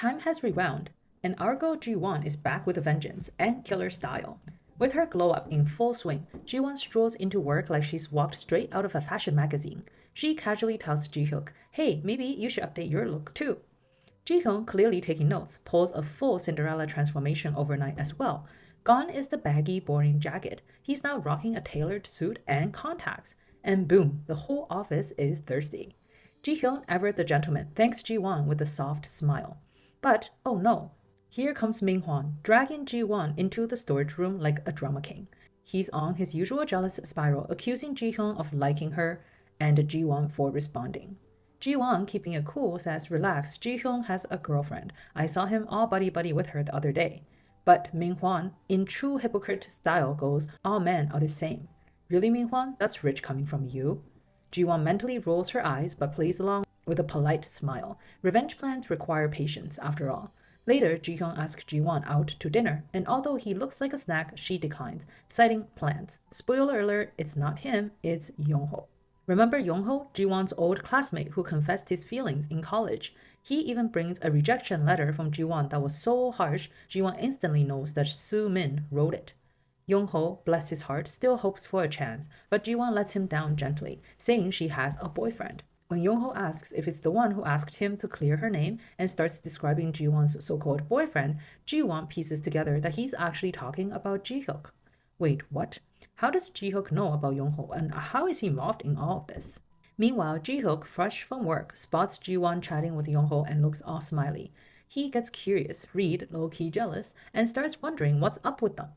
Time has rewound, and our girl Ji-won is back with a vengeance and killer style. With her glow up in full swing, Ji-won strolls into work like she's walked straight out of a fashion magazine. She casually tells Ji-hyuk, hey, maybe you should update your look too. Ji-hyun, clearly taking notes, pulls a full Cinderella transformation overnight as well. Gone is the baggy, boring jacket. He's now rocking a tailored suit and contacts. And boom, the whole office is thirsty. Ji-hyun, ever the gentleman, thanks Ji-won with a soft smile. But, oh no, here comes Ming-hwan, dragging Ji-won into the storage room like a drama king. He's on his usual jealous spiral, accusing Ji-hyun of liking her and Ji-won for responding. Ji-won, keeping it cool, says, relax, Ji-hyun has a girlfriend. I saw him all buddy-buddy with her the other day. But Ming-hwan, in true hypocrite style, goes, all men are the same. Really, Ming-hwan? That's rich coming from you. Ji-won mentally rolls her eyes but plays along with a polite smile. Revenge plans require patience, after all. Later, Ji-hyun asks Ji-won out to dinner, and although he looks like a snack, she declines, citing plans. Spoiler alert, it's not him, it's Yongho. Remember Yongho, Ji-won's old classmate who confessed his feelings in college? He even brings a rejection letter from Ji-won that was so harsh, Ji-won instantly knows that Soo-min wrote it. Yongho, bless his heart, still hopes for a chance, but Ji-won lets him down gently, saying she has a boyfriend. When Yongho asks if it's the one who asked him to clear her name and starts describing Ji-won's so-called boyfriend, Ji-won pieces together that he's actually talking about Ji-hyuk. Wait, what? How does Ji-hyuk know about Yongho, and how is he involved in all of this? Meanwhile, Ji-hyuk, fresh from work, spots Ji-won chatting with Yongho and looks all smiley. He gets curious, read low-key jealous, and starts wondering what's up with them.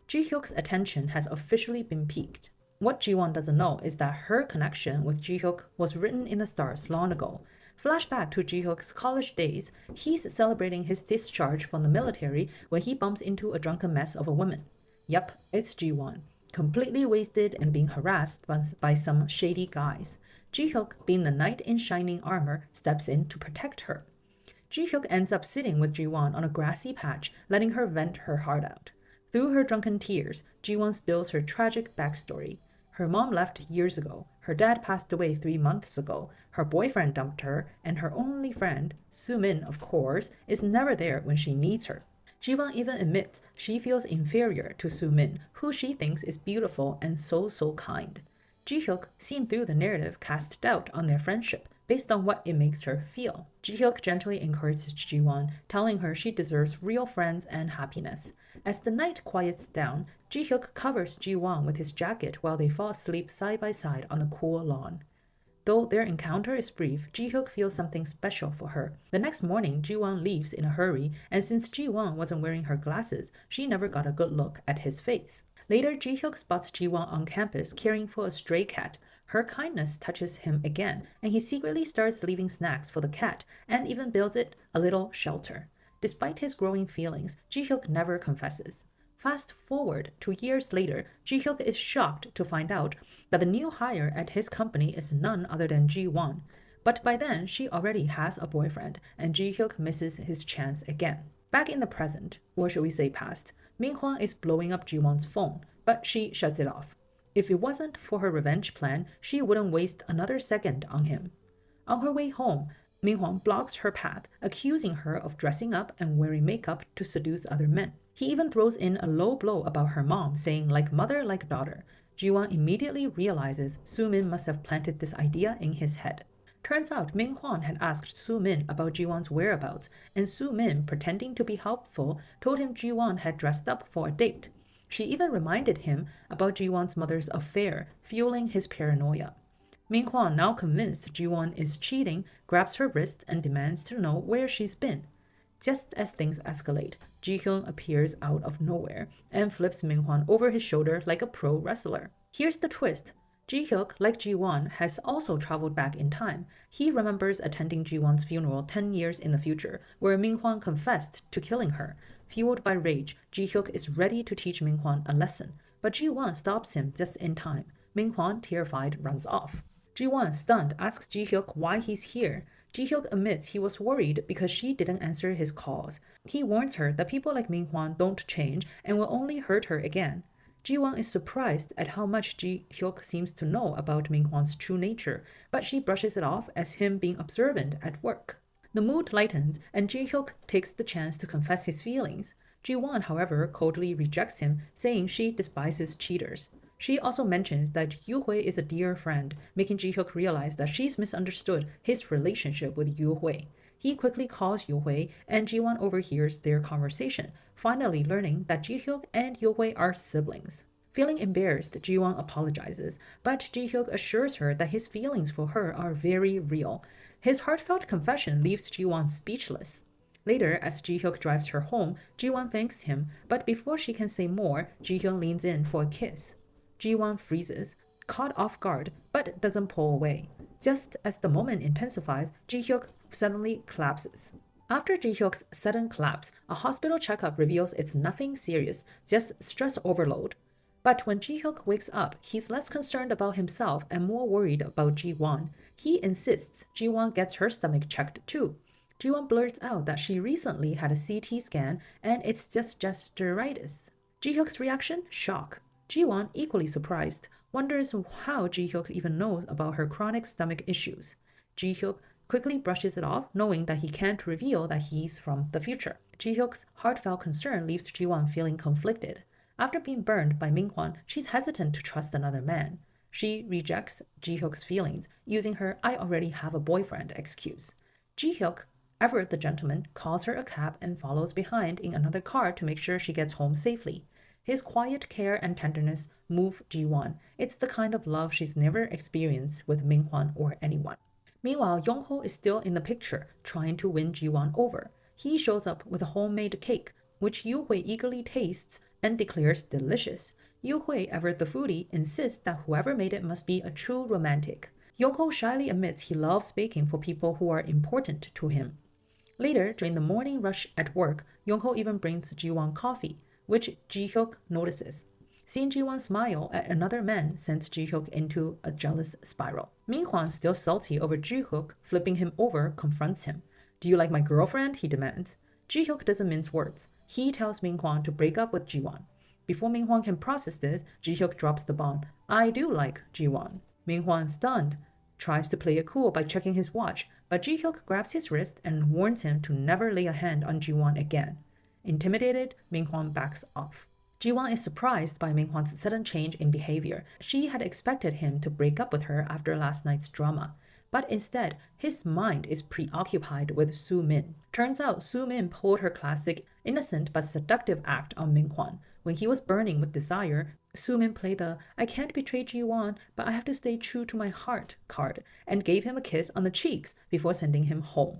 Ji-hyuk's attention has officially been piqued. What Ji-won doesn't know is that her connection with Ji-hyuk was written in the stars long ago. Flashback to Ji-hyuk's college days, he's celebrating his discharge from the military when he bumps into a drunken mess of a woman. Yup, it's Ji-won, completely wasted and being harassed by some shady guys. Ji-hyuk, being the knight in shining armor, steps in to protect her. Ji-hyuk ends up sitting with Ji-won on a grassy patch, letting her vent her heart out. Through her drunken tears, Ji-won spills her tragic backstory. Her mom left years ago, her dad passed away 3 months ago, her boyfriend dumped her, and her only friend, Soo-min of course, is never there when she needs her. Ji-won even admits she feels inferior to Soo-min, who she thinks is beautiful and so kind. Ji-hyuk, seen through the narrative, casts doubt on their friendship based on what it makes her feel. Ji-hyuk gently encourages Ji-won, telling her she deserves real friends and happiness. As the night quiets down, Ji-hyuk covers Ji-won with his jacket while they fall asleep side by side on the cool lawn. Though their encounter is brief, Ji-hyuk feels something special for her. The next morning, Ji-won leaves in a hurry, and since Ji-won wasn't wearing her glasses, she never got a good look at his face. Later, Ji-hyuk spots Ji-won on campus caring for a stray cat. Her kindness touches him again, and he secretly starts leaving snacks for the cat and even builds it a little shelter. Despite his growing feelings, Ji-hyuk never confesses. Fast forward to years later, Ji-hyuk is shocked to find out that the new hire at his company is none other than Ji-won. But by then, she already has a boyfriend, and Ji-hyuk misses his chance again. Back in the present, or should we say past, Ming-hwan is blowing up Ji-won's phone, but she shuts it off. If it wasn't for her revenge plan, she wouldn't waste another second on him. On her way home, Ming-hwan blocks her path, accusing her of dressing up and wearing makeup to seduce other men. He even throws in a low blow about her mom, saying like mother, like daughter. Ji-won immediately realizes Soo-min must have planted this idea in his head. Turns out Ming-hwan had asked Soo-min about Ji-won's whereabouts, and Soo-min, pretending to be helpful, told him Ji-won had dressed up for a date. She even reminded him about Ji-won's mother's affair, fueling his paranoia. Ming-hwan, now convinced Ji-won is cheating, grabs her wrist and demands to know where she's been. Just as things escalate, Ji-hyun appears out of nowhere and flips Ming-hwan over his shoulder like a pro wrestler. Here's the twist. Ji-hyuk, like Ji-won, has also traveled back in time. He remembers attending Ji-won's funeral 10 years in the future, where Ming-hwan confessed to killing her. Fueled by rage, Ji-hyuk is ready to teach Ming-hwan a lesson, but Ji-won stops him just in time. Ming-hwan, terrified, runs off. Ji-won, stunned, asks Ji-hyuk why he's here. Ji-hyuk admits he was worried because she didn't answer his calls. He warns her that people like Ming-hwan don't change and will only hurt her again. Ji-won is surprised at how much Ji-hyuk seems to know about Ming-hwan's true nature, but she brushes it off as him being observant at work. The mood lightens, and Ji-hyuk takes the chance to confess his feelings. Ji-won, however, coldly rejects him, saying she despises cheaters. She also mentions that Yoo-hui is a dear friend, making Ji-hyuk realize that she's misunderstood his relationship with Yoo-hui. He quickly calls Yoo-hui, and Ji-won overhears their conversation, finally learning that Ji-hyuk and Yoo-hui are siblings. Feeling embarrassed, Ji-won apologizes, but Ji-hyuk assures her that his feelings for her are very real. His heartfelt confession leaves Ji-won speechless. Later, as Ji-hyuk drives her home, Ji-won thanks him, but before she can say more, Ji-hyuk leans in for a kiss. Ji-won freezes, caught off guard, but doesn't pull away. Just as the moment intensifies, Ji-hyuk suddenly collapses. After Ji-hyuk's sudden collapse, a hospital checkup reveals it's nothing serious, just stress overload. But when Ji-hyuk wakes up, he's less concerned about himself and more worried about Ji-won. He insists Ji-won gets her stomach checked too. Ji-won blurts out that she recently had a CT scan and it's just gastritis. Ji-hyuk's reaction? Shock. Ji-won, equally surprised, wonders how Ji-hyuk even knows about her chronic stomach issues. Ji-hyuk quickly brushes it off, knowing that he can't reveal that he's from the future. Ji-hyuk's heartfelt concern leaves Ji-won feeling conflicted. After being burned by Min-hwan, she's hesitant to trust another man. She rejects Ji-hyuk's feelings, using her "I already have a boyfriend" excuse. Ji-hyuk, ever the gentleman, calls her a cab and follows behind in another car to make sure she gets home safely. His quiet care and tenderness move Ji-won. It's the kind of love she's never experienced with Min-hwan or anyone. Meanwhile, Yong-ho is still in the picture, trying to win Ji-won over. He shows up with a homemade cake, which Yoo-hui eagerly tastes and declares delicious. Yoo-hui, ever the foodie, insists that whoever made it must be a true romantic. Yong-ho shyly admits he loves baking for people who are important to him. Later, during the morning rush at work, Yong-ho even brings Ji-won coffee, which Ji-hyuk notices. Seeing Ji-won smile at another man sends Ji-hyuk into a jealous spiral. Min-hwan, still salty over Ji-hyuk flipping him over, confronts him. "Do you like my girlfriend?" he demands. Ji-hyuk doesn't mince words. He tells Min-hwan to break up with Ji-won. Before Min-hwan can process this, Ji-hyuk drops the bomb. "I do like Ji-won." Min-hwan, stunned, tries to play it cool by checking his watch, but Ji-hyuk grabs his wrist and warns him to never lay a hand on Ji-won again. Intimidated, Min-hwan backs off. Ji-won is surprised by Min-hwan's sudden change in behavior. She had expected him to break up with her after last night's drama. But instead, his mind is preoccupied with Soo-min. Turns out Soo-min pulled her classic innocent but seductive act on Min-hwan. When he was burning with desire, Soo-min played the "I can't betray Ji-won, but I have to stay true to my heart" card and gave him a kiss on the cheeks before sending him home.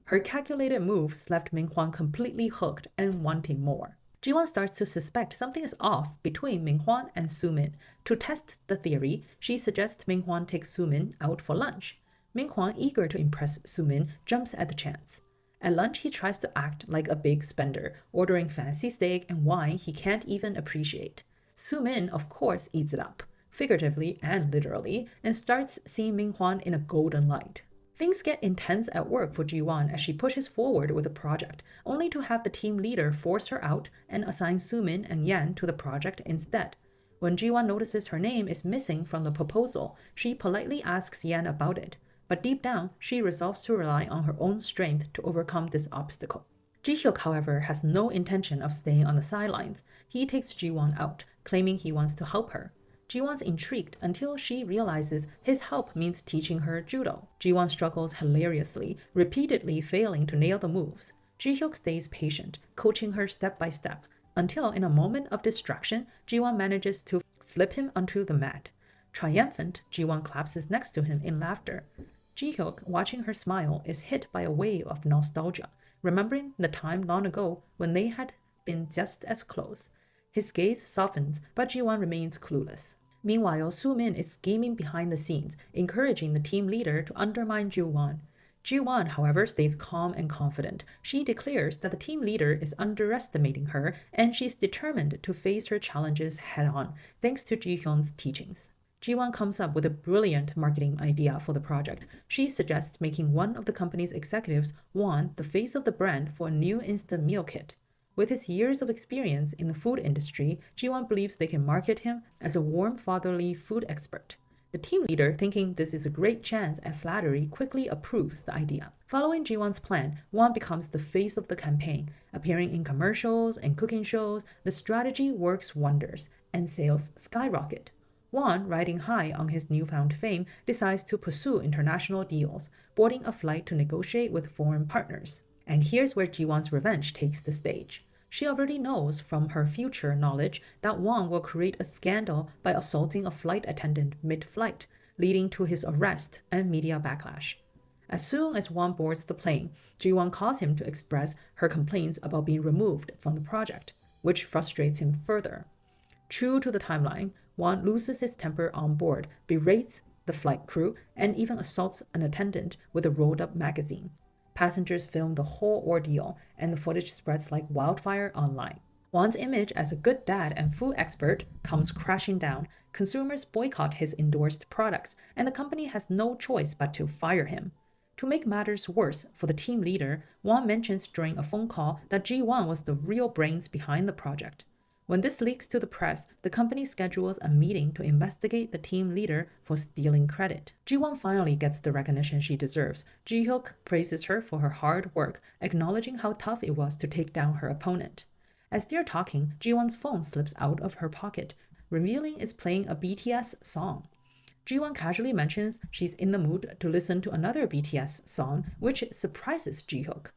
Her calculated moves left Min-hwan completely hooked and wanting more. Ji-won starts to suspect something is off between Min-hwan and Soo-min. To test the theory, she suggests Min-hwan take Soo-min out for lunch. Min-hwan, eager to impress Soo-min, jumps at the chance. At lunch, he tries to act like a big spender, ordering fancy steak and wine he can't even appreciate. Soo-min, of course, eats it up, figuratively and literally, and starts seeing Min-hwan in a golden light. Things get intense at work for Ji-won as she pushes forward with the project, only to have the team leader force her out and assign Soo-min and Yan to the project instead. When Ji-won notices her name is missing from the proposal, she politely asks Yan about it, but deep down, she resolves to rely on her own strength to overcome this obstacle. Ji-hyuk, however, has no intention of staying on the sidelines. He takes Ji-won out, claiming he wants to help her. Ji-won's intrigued until she realizes his help means teaching her judo. Ji-won struggles hilariously, repeatedly failing to nail the moves. Ji-hyuk stays patient, coaching her step by step, until in a moment of distraction, Ji-won manages to flip him onto the mat. Triumphant, Ji-won collapses next to him in laughter. Ji-hyuk, watching her smile, is hit by a wave of nostalgia, remembering the time long ago when they had been just as close. His gaze softens, but Ji-won remains clueless. Meanwhile, Soo-min is scheming behind the scenes, encouraging the team leader to undermine Ji-won. Ji-won, however, stays calm and confident. She declares that the team leader is underestimating her, and she's determined to face her challenges head-on, thanks to Ji-hyun's teachings. Ji-won comes up with a brilliant marketing idea for the project. She suggests making one of the company's executives Won the face of the brand for a new instant meal kit. With his years of experience in the food industry, Ji-won believes they can market him as a warm, fatherly food expert. The team leader, thinking this is a great chance at flattery, quickly approves the idea. Following Ji-won's plan, Won becomes the face of the campaign. Appearing in commercials and cooking shows, the strategy works wonders, and sales skyrocket. Won, riding high on his newfound fame, decides to pursue international deals, boarding a flight to negotiate with foreign partners. And here's where Ji-won's revenge takes the stage. She already knows from her future knowledge that Won will create a scandal by assaulting a flight attendant mid-flight, leading to his arrest and media backlash. As soon as Won boards the plane, Ji-won calls him to express her complaints about being removed from the project, which frustrates him further. True to the timeline, Won loses his temper on board, berates the flight crew, and even assaults an attendant with a rolled-up magazine. Passengers film the whole ordeal, and the footage spreads like wildfire online. Won's image as a good dad and food expert comes crashing down. Consumers boycott his endorsed products, and the company has no choice but to fire him. To make matters worse for the team leader, Won mentions during a phone call that Ji-won was the real brains behind the project. When this leaks to the press, the company schedules a meeting to investigate the team leader for stealing credit. Ji-won finally gets the recognition she deserves. Ji-hyuk praises her for her hard work, acknowledging how tough it was to take down her opponent. As they're talking, Ji-won's phone slips out of her pocket, revealing it's playing a BTS song. Ji-won casually mentions she's in the mood to listen to another BTS song, which surprises Ji-hyuk.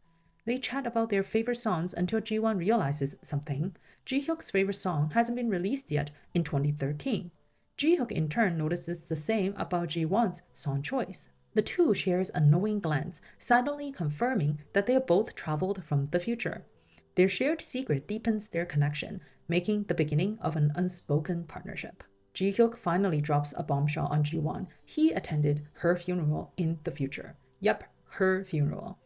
They chat about their favorite songs until Ji-won realizes something. Ji-hyuk's favorite song hasn't been released yet in 2013. Ji-hyuk in turn notices the same about Ji-won's song choice. The two shares a knowing glance, silently confirming that they have both traveled from the future. Their shared secret deepens their connection, making the beginning of an unspoken partnership. Ji-hyuk finally drops a bombshell on Ji-won. He attended her funeral in the future. Yep, her funeral.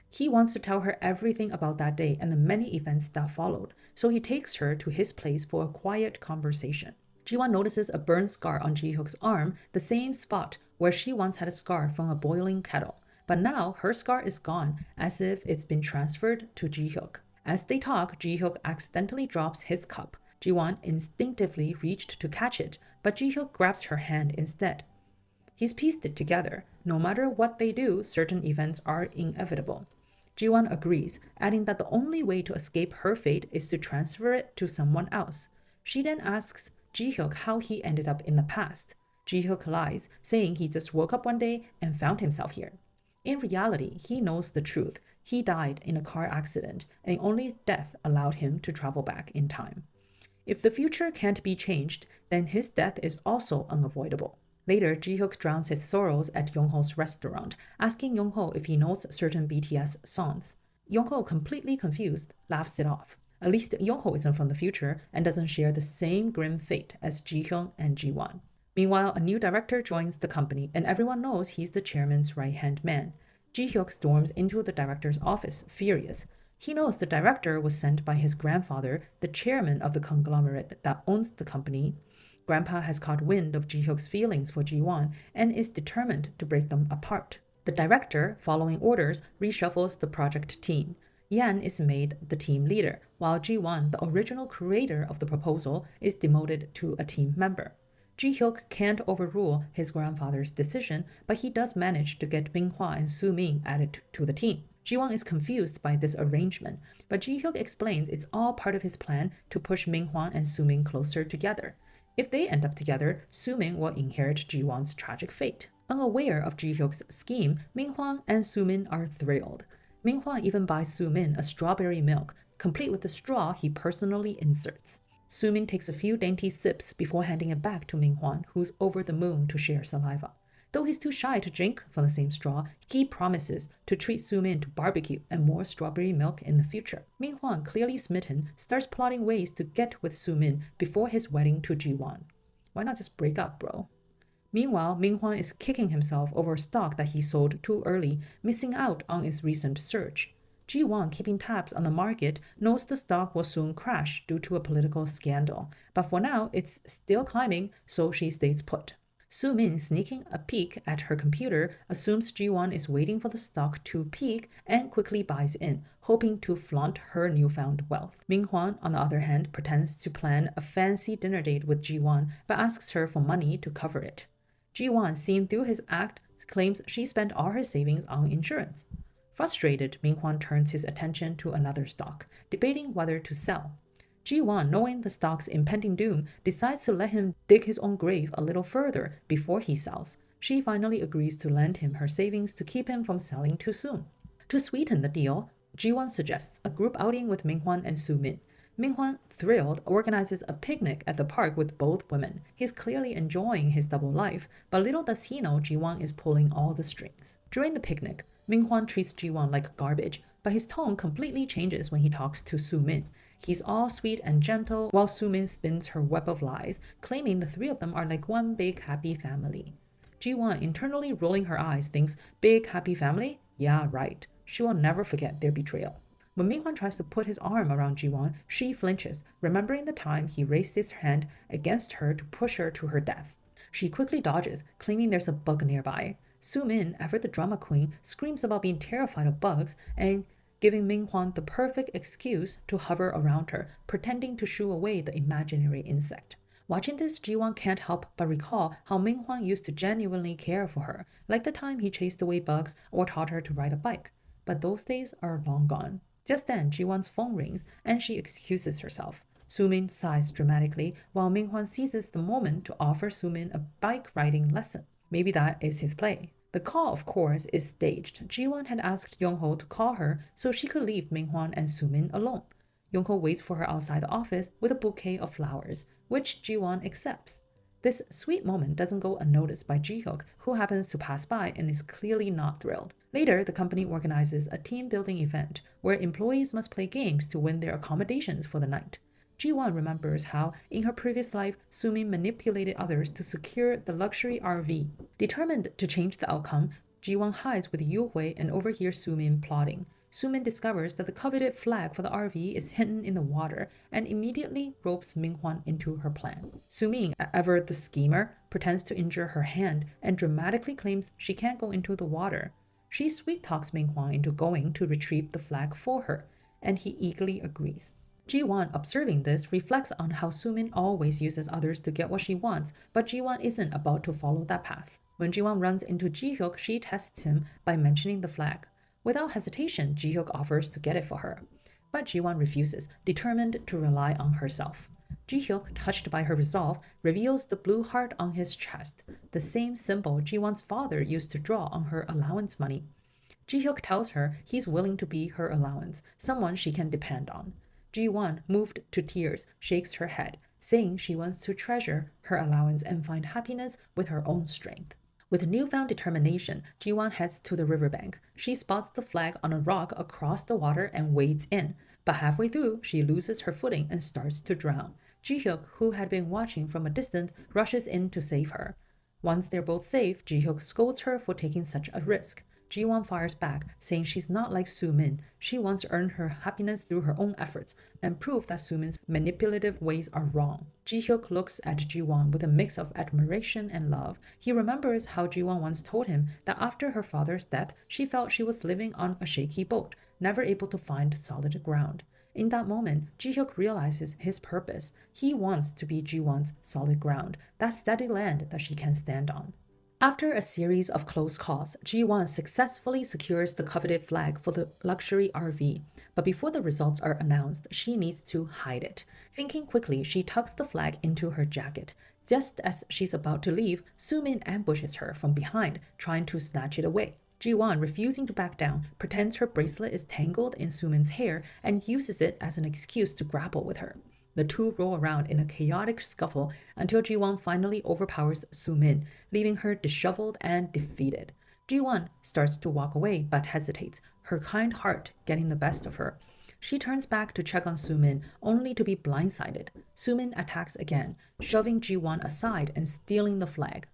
He wants to tell her everything about that day and the many events that followed, so he takes her to his place for a quiet conversation. Ji-won notices a burn scar on Ji-hyuk's arm, the same spot where she once had a scar from a boiling kettle. But now her scar is gone, as if it's been transferred to Ji-hyuk. As they talk, Ji-hyuk accidentally drops his cup. Ji-won instinctively reached to catch it, but Ji-hyuk grabs her hand instead. He's pieced it together. No matter what they do, certain events are inevitable. Ji-won agrees, adding that the only way to escape her fate is to transfer it to someone else. She then asks Ji-hyuk how he ended up in the past. Ji-hyuk lies, saying he just woke up one day and found himself here. In reality, he knows the truth. He died in a car accident, and only death allowed him to travel back in time. If the future can't be changed, then his death is also unavoidable. Later, Ji-hyuk drowns his sorrows at Yongho's restaurant, asking Yongho if he knows certain BTS songs. Yongho, completely confused, laughs it off. At least Yongho isn't from the future and doesn't share the same grim fate as Ji-hyun and Ji-won. Meanwhile, a new director joins the company, and everyone knows he's the chairman's right-hand man. Ji-hyuk storms into the director's office, furious. He knows the director was sent by his grandfather, the chairman of the conglomerate that owns the company. Grandpa has caught wind of Ji-hyuk's feelings for Ji-won and is determined to break them apart. The director, following orders, reshuffles the project team. Yan is made the team leader, while Ji-won, the original creator of the proposal, is demoted to a team member. Ji-hyuk can't overrule his grandfather's decision, but he does manage to get Minghwa and Soo-min added to the team. Ji-won is confused by this arrangement, but Ji-hyuk explains it's all part of his plan to push Minghwa and Soo-min closer together. If they end up together, Soo-min will inherit Ji-won's tragic fate. Unaware of Ji-hyuk's scheme, Minghwa and Soo-min are thrilled. Minghwa even buys Soo-min a strawberry milk, complete with the straw he personally inserts. Soo-min takes a few dainty sips before handing it back to Minghwa, who's over the moon to share saliva. Though he's too shy to drink from the same straw, he promises to treat Soo-min to barbecue and more strawberry milk in the future. Minghwa, clearly smitten, starts plotting ways to get with Soo-min before his wedding to Ji-won. Why not just break up, bro? Meanwhile, Minghwa is kicking himself over a stock that he sold too early, missing out on its recent surge. Ji-won, keeping tabs on the market, knows the stock will soon crash due to a political scandal. But for now, it's still climbing, so she stays put. Soo-min, sneaking a peek at her computer, assumes Ji-won is waiting for the stock to peak and quickly buys in, hoping to flaunt her newfound wealth. Minghwa, on the other hand, pretends to plan a fancy dinner date with Ji-won, but asks her for money to cover it. Ji-won, seeing through his act, claims she spent all her savings on insurance. Frustrated, Min-hwan turns his attention to another stock, debating whether to sell. Ji-won, knowing the stock's impending doom, decides to let him dig his own grave a little further before he sells. She finally agrees to lend him her savings to keep him from selling too soon. To sweeten the deal, Ji-won suggests a group outing with Min-hwan and Soo-min. Min-hwan, thrilled, organizes a picnic at the park with both women. He's clearly enjoying his double life, but little does he know Ji-won is pulling all the strings. During the picnic, Min-hwan treats Ji-won like garbage, but his tone completely changes when he talks to Soo-min. He's all sweet and gentle, while Soo-min spins her web of lies, claiming the three of them are like one big happy family. Ji-won, internally rolling her eyes, thinks, big happy family? Yeah, right. She will never forget their betrayal. When Min-hwan tries to put his arm around Ji-won, she flinches, remembering the time he raised his hand against her to push her to her death. She quickly dodges, claiming there's a bug nearby. Soo-min, ever the drama queen, screams about being terrified of bugs and giving Min-hwan the perfect excuse to hover around her, pretending to shoo away the imaginary insect. Watching this, Ji-won can't help but recall how Min-hwan used to genuinely care for her, like the time he chased away bugs or taught her to ride a bike. But those days are long gone. Just then, Ji-won's phone rings, and she excuses herself. Soo-min sighs dramatically, while Min-hwan seizes the moment to offer Soo-min a bike riding lesson. Maybe that is his play. The call, of course, is staged. Ji-won had asked Young-ho to call her so she could leave Min-hwan and Soo-min alone. Young-ho waits for her outside the office with a bouquet of flowers, which Ji-won accepts. This sweet moment doesn't go unnoticed by Ji-hyuk, who happens to pass by and is clearly not thrilled. Later, the company organizes a team-building event where employees must play games to win their accommodations for the night. Ji-won remembers how, in her previous life, Soo-min manipulated others to secure the luxury RV. Determined to change the outcome, Ji-won hides with Yoo-hui and overhears Soo-min plotting. Soo-min discovers that the coveted flag for the RV is hidden in the water and immediately ropes Min-hwan into her plan. Soo-min, ever the schemer, pretends to injure her hand and dramatically claims she can't go into the water. She sweet-talks Min-hwan into going to retrieve the flag for her, and he eagerly agrees. Ji-won, observing this, reflects on how Soo-min always uses others to get what she wants, but Ji-won isn't about to follow that path. When Ji-won runs into Ji-hyuk, she tests him by mentioning the flag. Without hesitation, Ji-hyuk offers to get it for her. But Ji-won refuses, determined to rely on herself. Ji-hyuk, touched by her resolve, reveals the blue heart on his chest, the same symbol Ji-won's father used to draw on her allowance money. Ji-hyuk tells her he's willing to be her allowance, someone she can depend on. Ji-won, moved to tears, shakes her head, saying she wants to treasure her allowance and find happiness with her own strength. With newfound determination, Ji-won heads to the riverbank. She spots the flag on a rock across the water and wades in, but halfway through, she loses her footing and starts to drown. Ji-hyuk, who had been watching from a distance, rushes in to save her. Once they're both safe, Ji-hyuk scolds her for taking such a risk. Ji-won fires back, saying she's not like Soo-min. She wants to earn her happiness through her own efforts and prove that Soo-min's manipulative ways are wrong. Ji-hyuk looks at Ji-won with a mix of admiration and love. He remembers how Ji-won once told him that after her father's death, she felt she was living on a shaky boat, never able to find solid ground. In that moment, Ji-hyuk realizes his purpose. He wants to be Ji-won's solid ground, that steady land that she can stand on. After a series of close calls, Ji-won successfully secures the coveted flag for the luxury RV. But before the results are announced, she needs to hide it. Thinking quickly, she tucks the flag into her jacket. Just as she's about to leave, Soo-min ambushes her from behind, trying to snatch it away. Ji-won, refusing to back down, pretends her bracelet is tangled in Soo-min's hair and uses it as an excuse to grapple with her. The two roll around in a chaotic scuffle until Ji-won finally overpowers Soo-min, leaving her disheveled and defeated. Ji-won starts to walk away but hesitates, her kind heart getting the best of her. She turns back to check on Soo-min, only to be blindsided. Soo-min attacks again, shoving Ji-won aside and stealing the flag.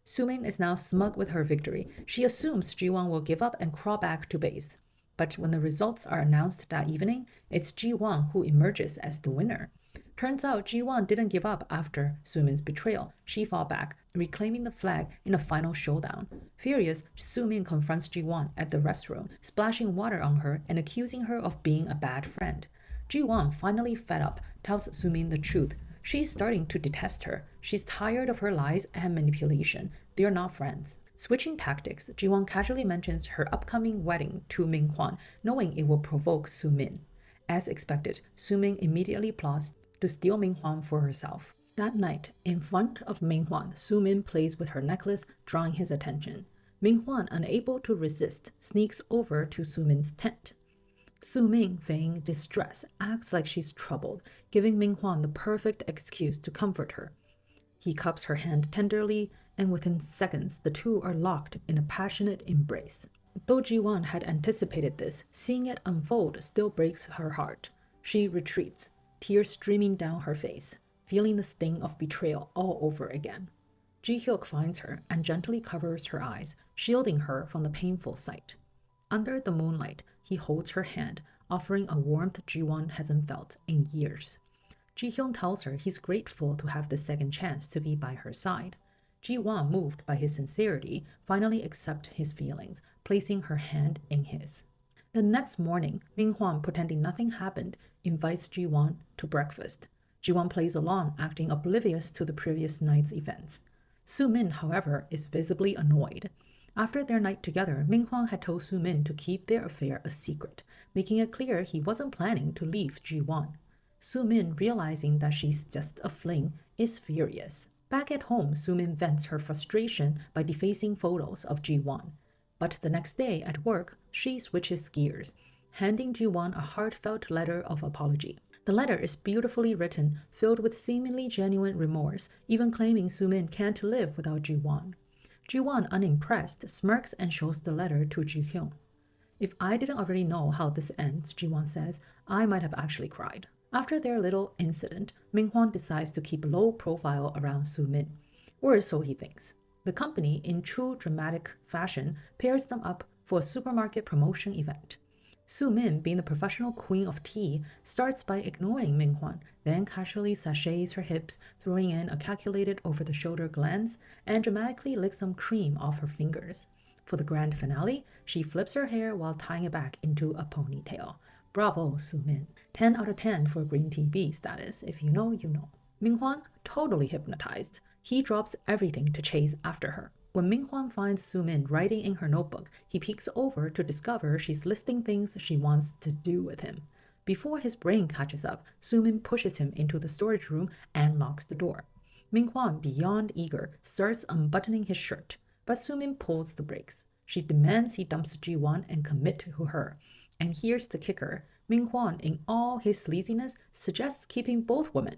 Soo-min is now smug with her victory. She assumes Ji-won will give up and crawl back to base. But when the results are announced that evening, it's Ji-won who emerges as the winner. Turns out Ji-won didn't give up after Soo-min's betrayal. She fought back, reclaiming the flag in a final showdown. Furious, Soo-min confronts Ji-won at the restroom, splashing water on her and accusing her of being a bad friend. Ji-won, finally fed up, tells Soo-min the truth. She's starting to detest her. She's tired of her lies and manipulation. They're not friends. Switching tactics, Ji-won casually mentions her upcoming wedding to Ming-hwan, knowing it will provoke Soo-min. As expected, Soo-min immediately plots to steal Ming-hwan for herself. That night, in front of Ming-hwan, Soo-min plays with her necklace, drawing his attention. Ming-hwan, unable to resist, sneaks over to Soo-min's tent. Soo-min, feigning distress, acts like she's troubled, giving Ming-hwan the perfect excuse to comfort her. He cups her hand tenderly, and within seconds, the two are locked in a passionate embrace. Though Ji-won had anticipated this, seeing it unfold still breaks her heart. She retreats, tears streaming down her face, feeling the sting of betrayal all over again. Ji-hyuk finds her and gently covers her eyes, shielding her from the painful sight. Under the moonlight, he holds her hand, offering a warmth Ji-won hasn't felt in years. Ji-hyun tells her he's grateful to have the second chance to be by her side. Ji-won, moved by his sincerity, finally accepts his feelings, placing her hand in his. The next morning, Ming-hwan, pretending nothing happened, invites Ji-won to breakfast. Ji-won plays along, acting oblivious to the previous night's events. Soo-min, however, is visibly annoyed. After their night together, Ming-hwan had told Soo-min to keep their affair a secret, making it clear he wasn't planning to leave Ji-won. Soo-min, realizing that she's just a fling, is furious. Back at home, Soo-min vents her frustration by defacing photos of Ji-won. But the next day at work, she switches gears, handing Ji-won a heartfelt letter of apology. The letter is beautifully written, filled with seemingly genuine remorse, even claiming Soo-min can't live without Ji-won. Ji-won, unimpressed, smirks and shows the letter to Ji-hyun. If I didn't already know how this ends, Ji-won says, I might have actually cried. After their little incident, Ming-hwan decides to keep low profile around Soo-min, or so he thinks. The company, in true dramatic fashion, pairs them up for a supermarket promotion event. Soo-min, being the professional queen of tea, starts by ignoring Ming-hwan, then casually sachets her hips, throwing in a calculated over-the-shoulder glance, and dramatically licks some cream off her fingers. For the grand finale, she flips her hair while tying it back into a ponytail. Bravo, Soo-min. 10 out of 10 for Green TV status. If you know, you know. Ming-hwan, totally hypnotized. He drops everything to chase after her. When Ming-hwan finds Soo-min writing in her notebook, he peeks over to discover she's listing things she wants to do with him. Before his brain catches up, Soo-min pushes him into the storage room and locks the door. Ming-hwan, beyond eager, starts unbuttoning his shirt, but Soo-min pulls the brakes. She demands he dumps Ji-won and commit to her. And here's the kicker. Ming-hwan, in all his sleaziness, suggests keeping both women.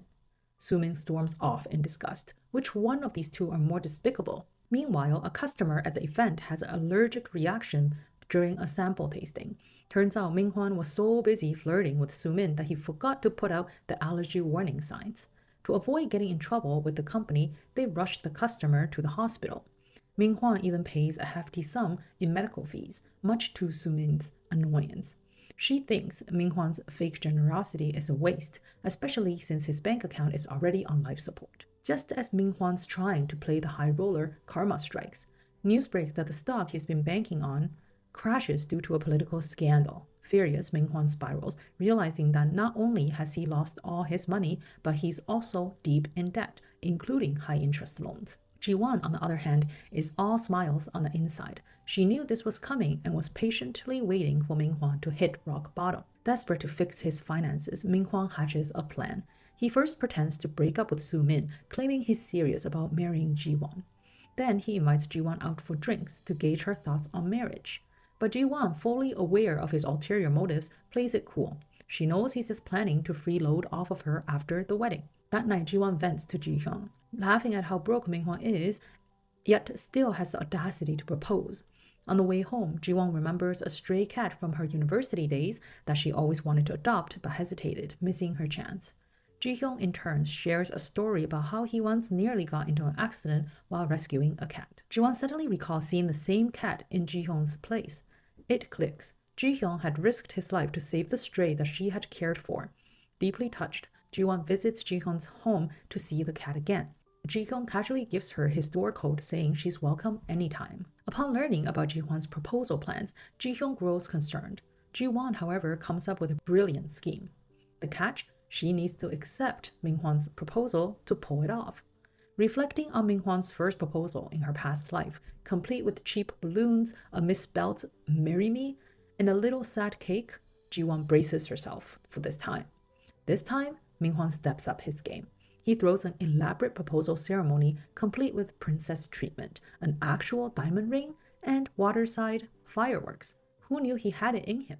Soo-min storms off in disgust. Which one of these two are more despicable? Meanwhile, a customer at the event has an allergic reaction during a sample tasting. Turns out Ming-hwan was so busy flirting with Soo-min that he forgot to put out the allergy warning signs. To avoid getting in trouble with the company, they rushed the customer to the hospital. Ming-hwan even pays a hefty sum in medical fees, much to Soo-min's annoyance. She thinks Ming-hwan's fake generosity is a waste, especially since his bank account is already on life support. Just as Ming-hwan's trying to play the high roller, karma strikes. News breaks that the stock he's been banking on crashes due to a political scandal. Furious, Ming-hwan spirals, realizing that not only has he lost all his money, but he's also deep in debt, including high-interest loans. Ji-won, on the other hand, is all smiles on the inside. She knew this was coming and was patiently waiting for Ming-hwan to hit rock bottom. Desperate to fix his finances, Ming-hwan hatches a plan. He first pretends to break up with Soo-min, claiming he's serious about marrying Ji-won. Then he invites Ji-won out for drinks to gauge her thoughts on marriage. But Ji-won, fully aware of his ulterior motives, plays it cool. She knows he's just planning to freeload off of her after the wedding. That night, Ji-won vents to Ji-hyun, laughing at how broke Ming-hwan is, yet still has the audacity to propose. On the way home, Ji-won remembers a stray cat from her university days that she always wanted to adopt but hesitated, missing her chance. Ji-hyun in turn shares a story about how he once nearly got into an accident while rescuing a cat. Ji-won suddenly recalls seeing the same cat in Ji-hyun's place. It clicks. Ji-hyun had risked his life to save the stray that she had cared for. Deeply touched, Ji-won visits Ji-hyun's home to see the cat again. Ji-hyun casually gives her his door code, saying she's welcome anytime. Upon learning about Ji-hwan's proposal plans, Ji-hyun grows concerned. Ji-won, however, comes up with a brilliant scheme. The catch? She needs to accept Minghwan's proposal to pull it off. Reflecting on Minghwan's first proposal in her past life, complete with cheap balloons, a misspelled "marry me," and a little sad cake, Ji-won braces herself for this time. This time, Minghwan steps up his game. He throws an elaborate proposal ceremony complete with princess treatment, an actual diamond ring, and waterside fireworks. Who knew he had it in him?